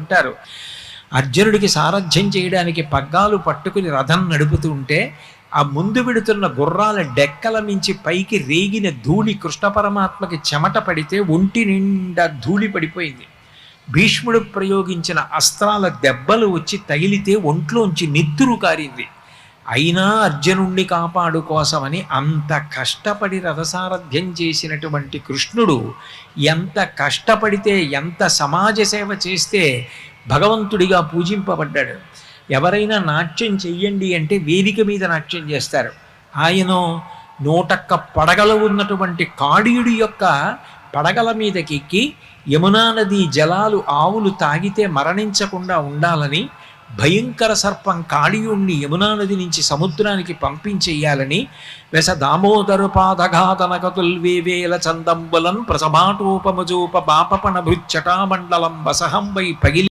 అంటారు. అర్జునుడికి సారథ్యం చేయడానికి పగ్గాలు పట్టుకుని రథం నడుపుతూ ఉంటే ఆ ముందు విడుతున్న గుర్రాల డెక్కల మించి పైకి రేగిన ధూళి కృష్ణ పరమాత్మకి చెమట పడితే ఒంటి నిండా ధూళి పడిపోయింది. భీష్ముడు ప్రయోగించిన అస్త్రాల దెబ్బలు వచ్చి తగిలితే ఒంట్లోంచి నెత్తురు కారింది. అయినా అర్జునుణ్ణి కాపాడు కోసమని అంత కష్టపడి రథసారథ్యం చేసినటువంటి కృష్ణుడు ఎంత కష్టపడితే, ఎంత సమాజ సేవ చేస్తే భగవంతుడిగా పూజింపబడ్డాడు. ఎవరైనా నాట్యం చెయ్యండి అంటే వేదిక మీద నాట్యం చేస్తారు. ఆయన 101 పడగలు ఉన్నటువంటి కాళీయుడి యొక్క పడగల మీదకెక్కి యమునా నది జలాలు ఆవులు తాగితే మరణించకుండా ఉండాలని భయంకర సర్పం కాళీయుణ్ణి యమునా నది నుంచి సముద్రానికి పంపించేయాలని వెస దామోదరు పాదఘాతనకతుల్వేవేల చందంబులన్ ప్రసభాటోపమజోప బాపపణ భృచ్చటామండలం వసహం వై పగిలి